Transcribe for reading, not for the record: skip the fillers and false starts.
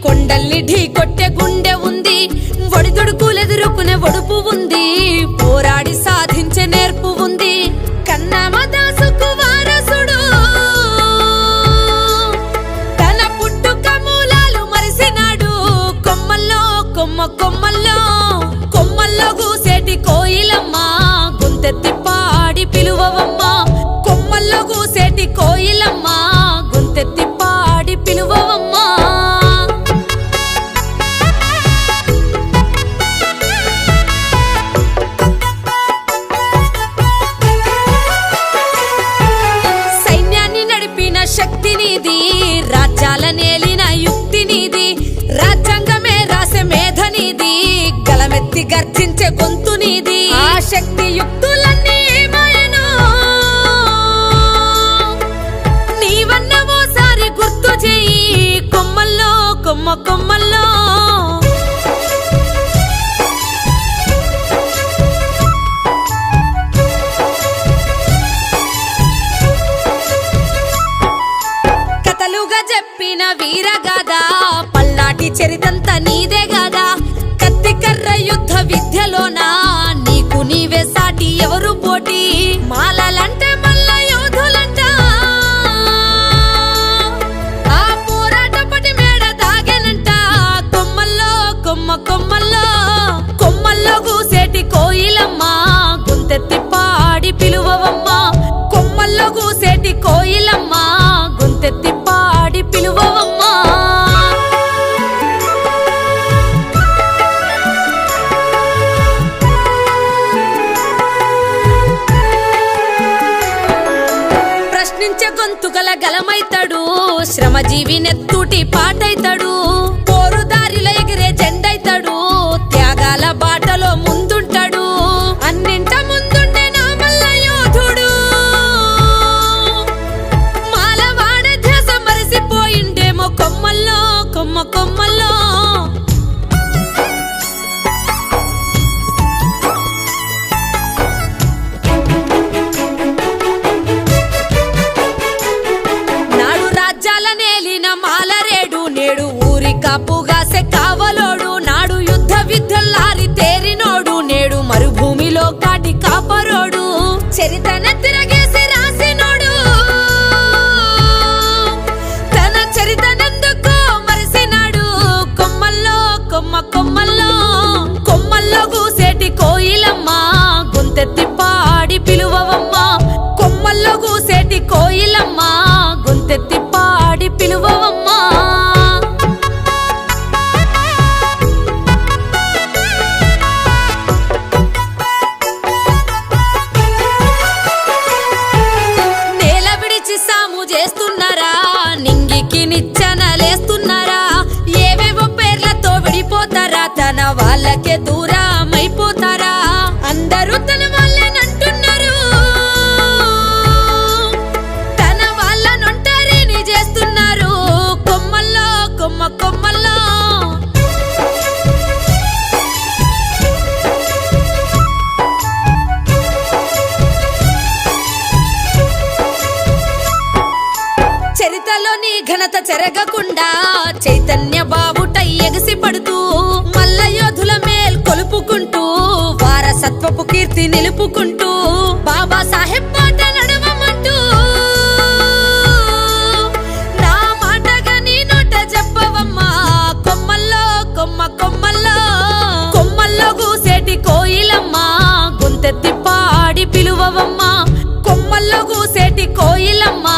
కొండల్ని ఢీ కొట్టే గుండె ఉంది, ఒడిదుడుకులెదురుకునే ఒడుపు ఉంది, పోరాడి సాధించే నేర్పు ఉంది. కన్నమదాసుకు వారసుడు తన పుట్టుక మూలాలు మరిసినాడు. కొమ్మల్లో కొమ్మల్లో గూసేటి కోయిలమ్మ, గొంతెత్తి పాడి పిలువవమ్మ. కొమ్మల్లో గూసేటి కోయిలమ్మ, గొంతెత్తి పాడి పిలువవమ్మ. సైన్యాన్ని నడిపిన శక్తి నీది, రాజ్యాల నేలిన యుక్తి నీది, రాజ్యాంగమే రాసే మేధ నీది, గలమెత్తి గర్జించే గొంతు నీది. ఆ శక్తి యుక్తులన్నీ ఏమాయనో నీవన్న ఓసారి గుర్తు చేయి. కొమ్మల్లో కొమ్మల్లో కథలుగా చెప్పిన వీరగాథ, పల్నాటి చరితంత నీదే గాదా. కత్తి కర్ర యుద్ధ విద్యలోనా నీకు నీవే సాటి, ఎవరు పోటీ. మాలలంటే మల్ల యోధులంట, ఆ పోరాట పటి మేడ దాగెనంట. కొమ్మల్లో గూసేటి కోయిలమ్మ, గొంతెత్తి పాడి పిలువవమ్మ. కొమ్మల్లో గూసేటి కోయిలమ్మ, గొంతెత్తి పాడి పిలువవమ్మ. ప్రశ్నించే గొంతుగల గలమైతాడు, శ్రమజీవి నెత్తూటి పాటైతాడు. పోరుదారిలో ఎగిరే జెండైతాడు, త్యాగాల బాటలో ముందుంటాడు. అన్నింట ముందుండే నా మల్ల యోధుడు, మాలవాడ ధ్యాస మరిసిపోయిండేమో. కొమ్మల్లో నాడు రాజ్యాల నేలిన మాలరేడు, నేడు ఊరి కాపుగాసే కావలోడు. నాడు యుద్ధ విద్యల్లారి తేరినోడు, నేడు మరుభూమిలో కాటి కాపరోడు. చరితన తిరగేసి రాసినోడు, తన చరితనెందుకో మరిసినాడు. కొమ్మల్లో గూసేటి కోయిలమ్మ, గొంతెత్తి పాడి పిలువవమ్మ. కొమ్మల్లో గూసేటి కోయిలమ్మ, గొంతెత్తి పాడి పిలువవమ్మ. నేల విడిచి సాము చేస్తున్నారా, నింగికి నిచ్చెనలేస్తున్నారా. ఏవేవో పేర్లతో విడిపోతారా, తన వాళ్ళకే దూరమైపోతారా. అందరూ తన వాళ్ళనంటున్నారు, తన వాళ్ళనొంటరిని చేస్తున్నారు. కొమ్మల్లో చరితలోని ఘనత చెరగకుండా చైతన్య బావుటై ఎగసి పడుతూ, మల్ల యోధుల మేల్ కొలుపుకుంటూ, వారసత్వపు కీర్తి నిలుపుకుంటూ, బాబా సాహెబ్ పాట నడవమంటూ. నా మాటగా నీ నోట చెప్పవమ్మా. కొమ్మల్లో గూసేటి కోయిలమ్మ, గొంతెత్తి పాడి పిలువవమ్మ. కొమ్మల్లో గూసేటి కోయిలమ్మ,